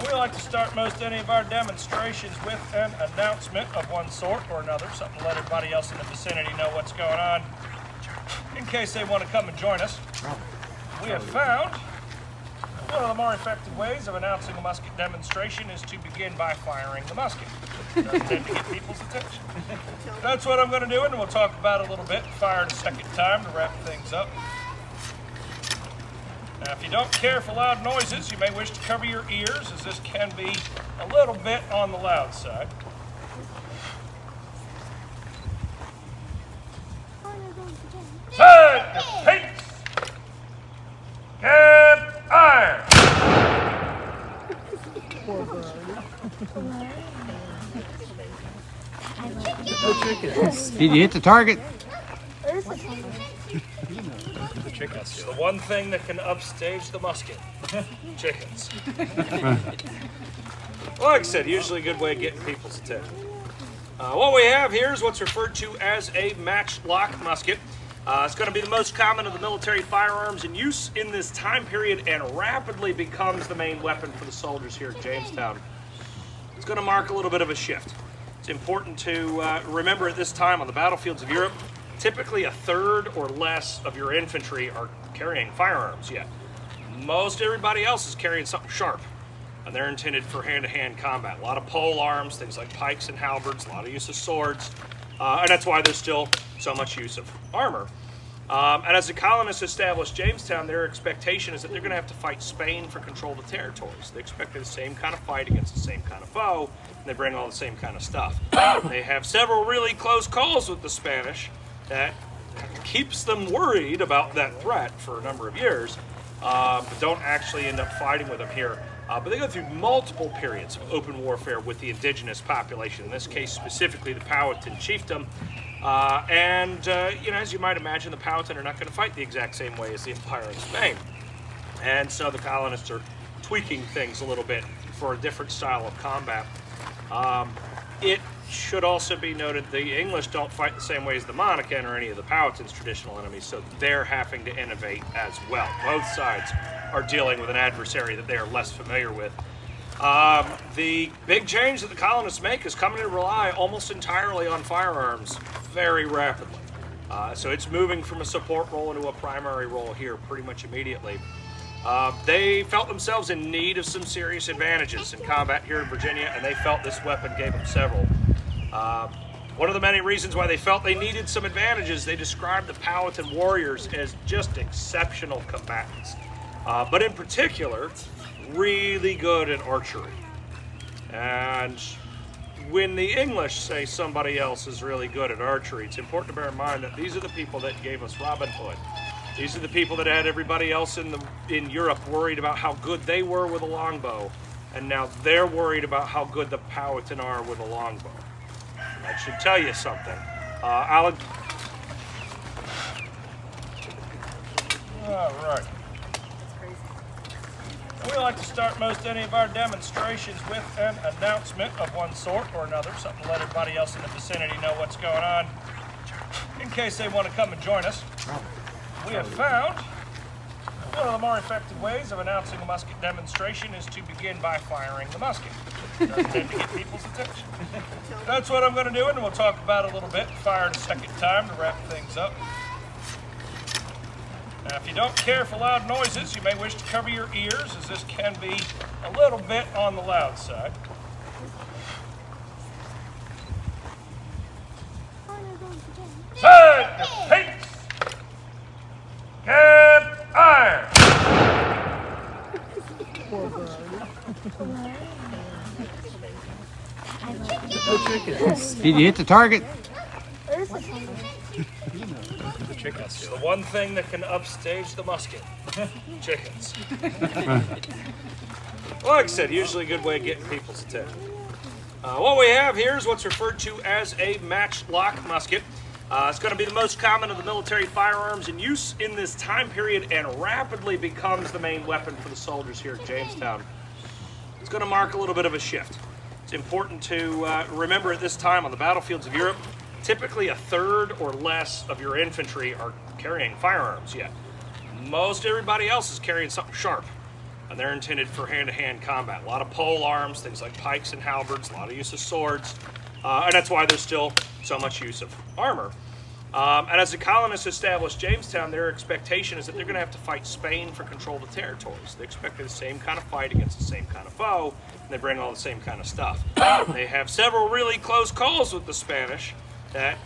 We like to start most any of our demonstrations with an announcement of one sort or another, something to let everybody else in the vicinity know what's going on, in case they want to come and join us. We have found one of the more effective ways of announcing a musket demonstration is to begin by firing the musket. It does tend to get people's attention. That's what I'm going to do, and we'll talk about it a little bit. Fire it a second time to wrap things up. Now, if you don't care for loud noises, you may wish to cover your ears, as this can be a little bit on the loud side. Set your pace! Get iron! Did you hit the target? The chickens. The one thing that can upstage the musket. Chickens. Like I said, usually a good way of getting people's attention. What we have here is what's referred to as a matchlock musket. It's going to be the most common of the military firearms in use in this time period and rapidly becomes the main weapon for the soldiers here at Jamestown. It's going to mark a little bit of a shift. It's important to remember at this time on the battlefields of Europe, typically a third or less of your infantry are carrying firearms yet. Most everybody else is carrying something sharp, and they're intended for hand-to-hand combat. A lot of pole arms, things like pikes and halberds, a lot of use of swords, and that's why there's still so much use of armor. And as the colonists established Jamestown, their expectation is that they're going to have to fight Spain for control of the territories. They expect the same kind of fight against the same kind of foe, and they bring all the same kind of stuff. They have several really close calls with the Spanish that keeps them worried about that threat for a number of years, but don't actually end up fighting with them here. But they go through multiple periods of open warfare with the indigenous population, in this case specifically the Powhatan chiefdom. As you might imagine, the Powhatan are not going to fight the exact same way as the Empire in Spain. And so the colonists are tweaking things a little bit for a different style of combat. It should also be noted the English don't fight the same way as the Monacan or any of the Powhatan's traditional enemies, so they're having to innovate as well. Both sides are dealing with an adversary that they are less familiar with. The big change that the colonists make is coming to rely almost entirely on firearms very rapidly. So it's moving from a support role into a primary role here pretty much immediately. They felt themselves in need of some serious advantages in combat here in Virginia, and they felt this weapon gave them several. One of the many reasons why they felt they needed some advantages, they described the Powhatan warriors as just exceptional combatants, but in particular, really good at archery. And when the English say somebody else is really good at archery, it's important to bear in mind that these are the people that gave us Robin Hood. These are the people that had everybody else in Europe worried about how good they were with a longbow, and now they're worried about how good the Powhatan are with a longbow. That should tell you something. Alan? All right. We like to start most any of our demonstrations with an announcement of one sort or another, something to let everybody else in the vicinity know what's going on, in case they want to come and join us. We have found one of the more effective ways of announcing a musket demonstration is to begin by firing the musket. It does tend to get people's attention. That's what I'm going to do, and we'll talk about it a little bit. Fire it a second time to wrap things up. Now, if you don't care for loud noises, you may wish to cover your ears, as this can be a little bit on the loud side. Set your pace! Get iron! Did you hit the target? The chickens. The one thing that can upstage the musket. Chickens. Like I said, usually a good way of getting people's attention. What we have here is what's referred to as a matchlock musket. It's going to be the most common of the military firearms in use in this time period and rapidly becomes the main weapon for the soldiers here at Jamestown. It's going to mark a little bit of a shift. It's important to remember at this time on the battlefields of Europe, typically a third or less of your infantry are carrying firearms yet. Most everybody else is carrying something sharp, and they're intended for hand-to-hand combat. A lot of pole arms, things like pikes and halberds, a lot of use of swords, and that's why there's still so much use of armor. And as the colonists established Jamestown, their expectation is that they're going to have to fight Spain for control of the territories. They expected the same kind of fight against the same kind of foe, and they bring all the same kind of stuff. They have several really close calls with the Spanish that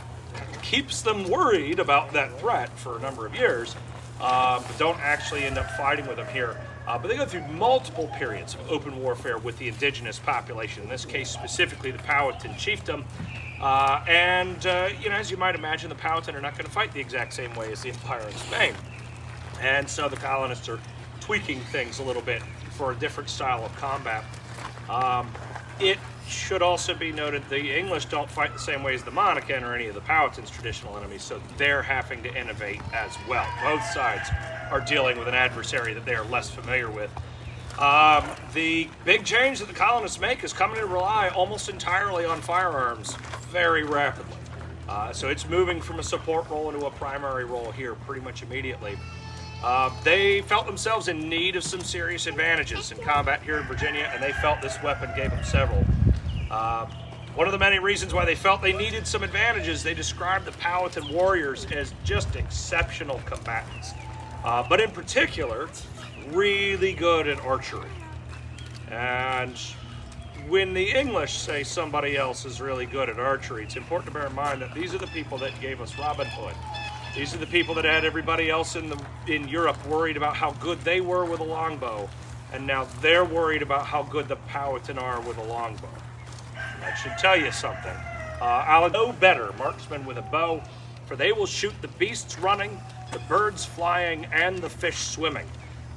keeps them worried about that threat for a number of years, but don't actually end up fighting with them here. But they go through multiple periods of open warfare with the indigenous population, in this case specifically the Powhatan chiefdom. As you might imagine, the Powhatan are not going to fight the exact same way as the Empire in Spain. And so the colonists are tweaking things a little bit for a different style of combat. It should also be noted the English don't fight the same way as the Monacan or any of the Powhatan's traditional enemies, so they're having to innovate as well. Both sides are dealing with an adversary that they are less familiar with. The big change that the colonists make is coming to rely almost entirely on firearms very rapidly. So it's moving from a support role into a primary role here pretty much immediately. They felt themselves in need of some serious advantages in combat here in Virginia, and they felt this weapon gave them several. One of the many reasons why they felt they needed some advantages, they described the Powhatan warriors as just exceptional combatants, but in particular, really good at archery. And when the English say somebody else is really good at archery, it's important to bear in mind that these are the people that gave us Robin Hood. These are the people that had everybody else in Europe worried about how good they were with a longbow, and now they're worried about how good the Powhatan are with a longbow. That should tell you something. I'll know better marksmen with a bow, for they will shoot the beasts running, the birds flying, and the fish swimming,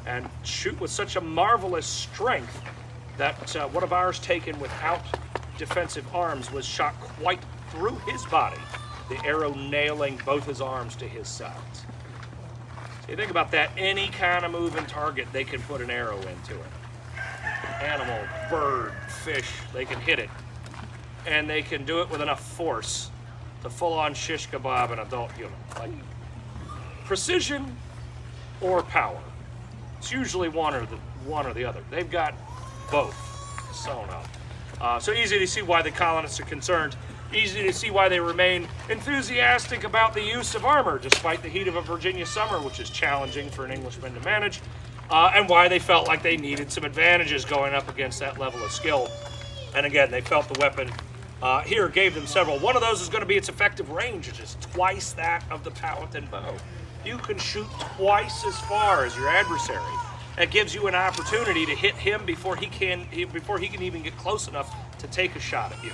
and shoot with such a marvelous strength that one of ours taken without defensive arms was shot quite through his body, the arrow nailing both his arms to his sides. So you think about that, any kind of moving target, they can put an arrow into it. Animal, bird, fish, they can hit it. And they can do it with enough force to full-on shish kebab an adult human. Like, precision or power. It's usually one or the other. They've got both sewn up. So easy to see why the colonists are concerned. Easy to see why they remain enthusiastic about the use of armor, despite the heat of a Virginia summer, which is challenging for an Englishman to manage, and why they felt like they needed some advantages going up against that level of skill. And again, they felt the weapon here gave them several. One of those is going to be its effective range, which is twice that of the Powhatan bow. You can shoot twice as far as your adversary. That gives you an opportunity to hit him before he can even get close enough to take a shot at you.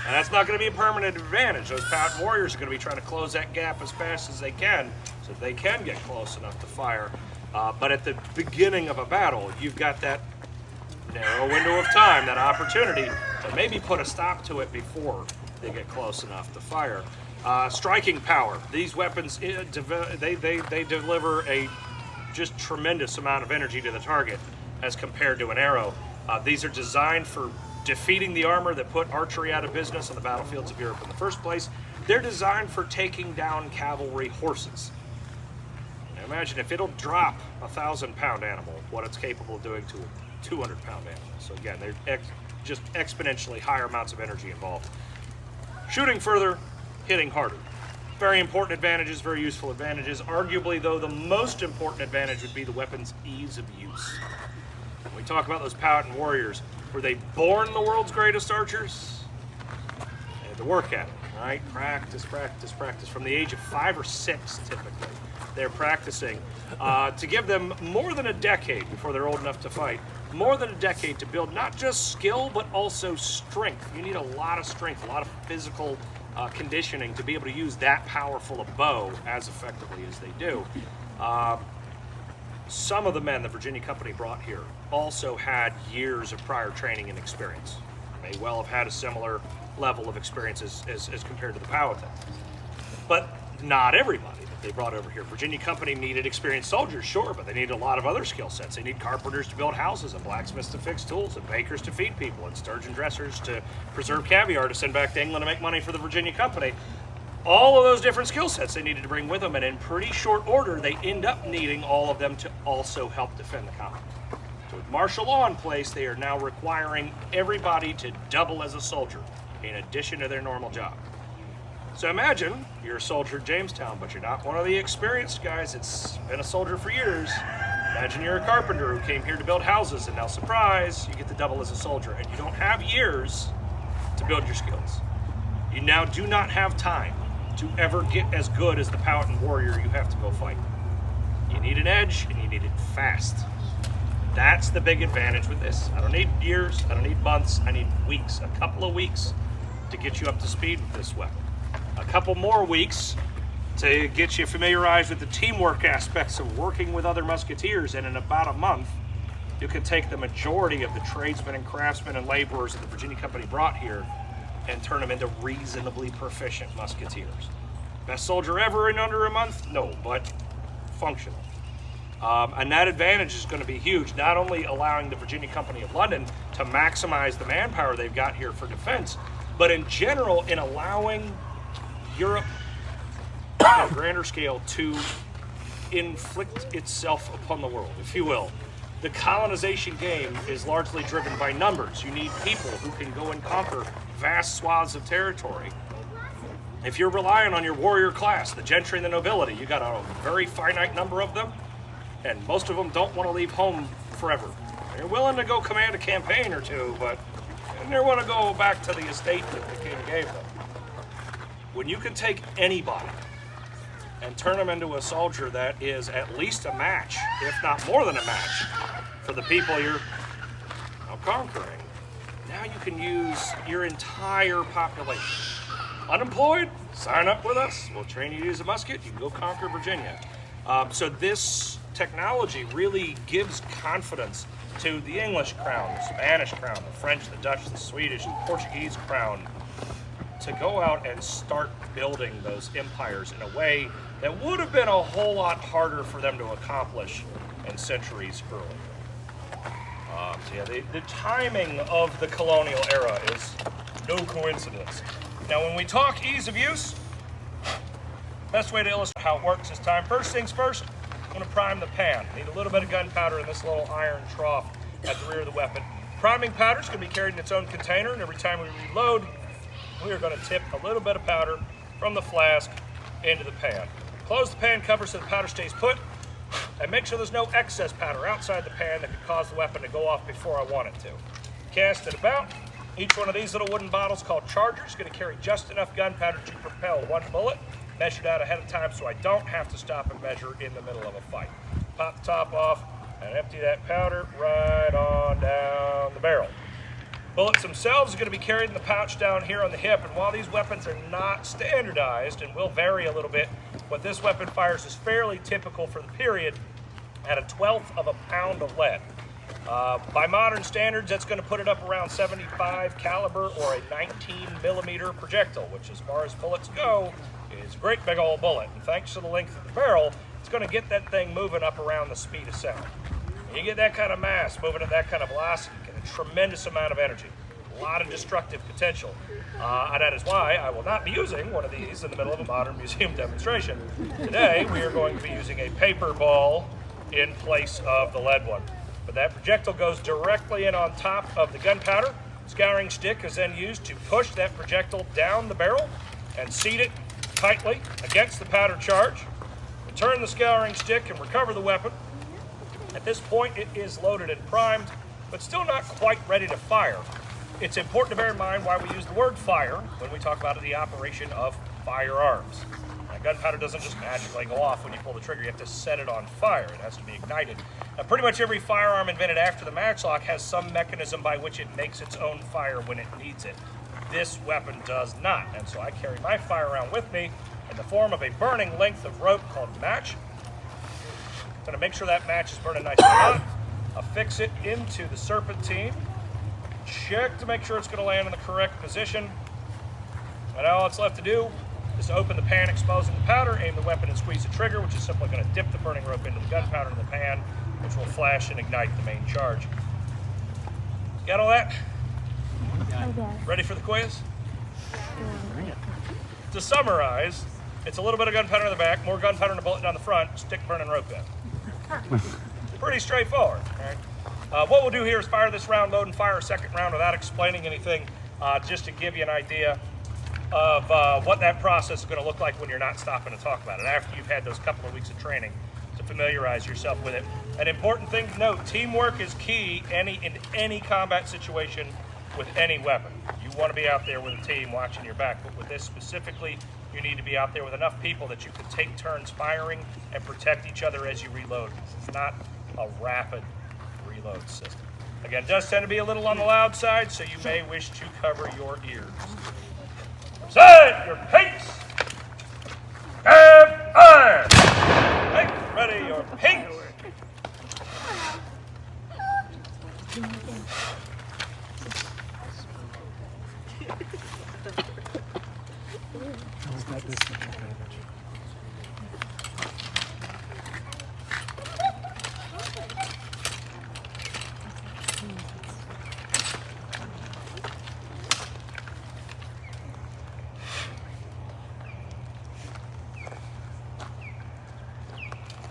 And that's not going to be a permanent advantage. Those Powhatan warriors are going to be trying to close that gap as fast as they can so that they can get close enough to fire. But at the beginning of a battle, you've got that narrow window of time, that opportunity to maybe put a stop to it before they get close enough to fire. Striking power. These weapons, they deliver a just tremendous amount of energy to the target as compared to an arrow. These are designed for defeating the armor that put archery out of business on the battlefields of Europe in the first place. They're designed for taking down cavalry horses. Now imagine if it'll drop a 1,000-pound animal, what it's capable of doing to a 200-pound animal. So again, they're just exponentially higher amounts of energy involved. Shooting further, hitting harder. Very important advantages, very useful advantages. Arguably, though, the most important advantage would be the weapon's ease of use. When we talk about those Powhatan warriors, were they born the world's greatest archers? They had to work at it, right? Practice, practice, practice. From the age of 5 or 6, typically, they're practicing to give them more than a decade before they're old enough to fight. More than a decade to build not just skill, but also strength. You need a lot of strength, a lot of physical conditioning to be able to use that powerful a bow as effectively as they do. Some of the men the Virginia Company brought here also had years of prior training and experience. May well have had a similar level of experience as compared to the Powhatan. But not everybody that they brought over here. Virginia Company needed experienced soldiers, sure, but they needed a lot of other skill sets. They need carpenters to build houses, and blacksmiths to fix tools, and bakers to feed people, and sturgeon dressers to preserve caviar to send back to England to make money for the Virginia Company. All of those different skill sets they needed to bring with them, and in pretty short order, they end up needing all of them to also help defend the colony. With martial law in place, they are now requiring everybody to double as a soldier in addition to their normal job. So imagine you're a soldier at Jamestown, but you're not one of the experienced guys that's been a soldier for years. Imagine you're a carpenter who came here to build houses, and now surprise, you get to double as a soldier, and you don't have years to build your skills. You now do not have time to ever get as good as the Powhatan warrior you have to go fight. You need an edge, and you need it fast. That's the big advantage with this. I don't need years, I don't need months, I need weeks, a couple of weeks to get you up to speed with this weapon. A couple more weeks to get you familiarized with the teamwork aspects of working with other musketeers, and in about a month, you can take the majority of the tradesmen and craftsmen and laborers that the Virginia Company brought here and turn them into reasonably proficient musketeers. Best soldier ever in under a month? No, but functional. And that advantage is going to be huge, not only allowing the Virginia Company of London to maximize the manpower they've got here for defense, but in general in allowing Europe on a grander scale to inflict itself upon the world, if you will. The colonization game is largely driven by numbers. You need people who can go and conquer vast swaths of territory. If you're relying on your warrior class, the gentry and the nobility, you got a very finite number of them, and most of them don't want to leave home forever. They're willing to go command a campaign or two, but they want to go back to the estate that the king gave them. When you can take anybody and turn them into a soldier that is at least a match, if not more than a match, for the people you're now conquering, now you can use your entire population. Unemployed? Sign up with us. We'll train you to use a musket. You can go conquer Virginia. So this technology really gives confidence to the English crown, the Spanish crown, the French, the Dutch, the Swedish, the Portuguese crown, to go out and start building those empires in a way that would have been a whole lot harder for them to accomplish in centuries earlier. So yeah, the timing of the colonial era is no coincidence. Now when we talk ease of use, best way to illustrate how it works this time. First things first, I'm going to prime the pan. Need a little bit of gunpowder in this little iron trough at the rear of the weapon. Priming powder is going to be carried in its own container, and every time we reload, we are going to tip a little bit of powder from the flask into the pan. Close the pan cover so the powder stays put, and make sure there's no excess powder outside the pan that could cause the weapon to go off before I want it to. Cast it about. Each one of these little wooden bottles called chargers is going to carry just enough gunpowder to propel one bullet, measured out ahead of time so I don't have to stop and measure in the middle of a fight. Pop the top off and empty that powder right on down the barrel. Bullets themselves are going to be carried in the pouch down here on the hip, and while these weapons are not standardized and will vary a little bit, what this weapon fires is fairly typical for the period at 1/12 of a pound of lead. By modern standards, that's going to put it up around 75 caliber or a 19 millimeter projectile, which as far as bullets go, is a great big old bullet. And thanks to the length of the barrel, it's going to get that thing moving up around the speed of sound. When you get that kind of mass moving at that kind of velocity, you get a tremendous amount of energy, a lot of destructive potential. And that is why I will not be using one of these in the middle of a modern museum demonstration. Today, we are going to be using a paper ball in place of the lead one. But that projectile goes directly in on top of the gunpowder. Scouring stick is then used to push that projectile down the barrel and seat it tightly against the powder charge. Return the scouring stick and recover the weapon. At this point, it is loaded and primed, but still not quite ready to fire. It's important to bear in mind why we use the word fire when we talk about the operation of firearms. Now, gunpowder doesn't just magically go off when you pull the trigger. You have to set it on fire. It has to be ignited. Now, pretty much every firearm invented after the matchlock has some mechanism by which it makes its own fire when it needs it. This weapon does not, and so I carry my fire around with me in the form of a burning length of rope called match. I'm going to make sure that match is burning nice and hot. Affix it into the serpentine. Check to make sure it's going to land in the correct position. And all it's left to do is to open the pan, exposing the powder, aim the weapon and squeeze the trigger, which is simply going to dip the burning rope into the gunpowder in the pan, which will flash and ignite the main charge. Got all that? Ready for the quiz? To summarize, it's a little bit of gunpowder in the back, more gunpowder and a bullet down the front, stick burning rope in. Pretty straightforward. All What we'll do here is fire this round, load and fire a second round without explaining anything, just to give you an idea of what that process is going to look like when you're not stopping to talk about it, after you've had those couple of weeks of training to familiarize yourself with it. An important thing to note, teamwork is key in any combat situation with any weapon. You want to be out there with a team watching your back, but with this specifically, you need to be out there with enough people that you can take turns firing and protect each other as you reload. It's not a rapid reload system. Again, it does tend to be a little on the loud side, so you may wish to cover your ears. Set your pace and fire! Make ready your pace!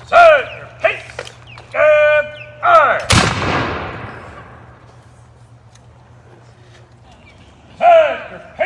Set your pace and fire! Set your pace!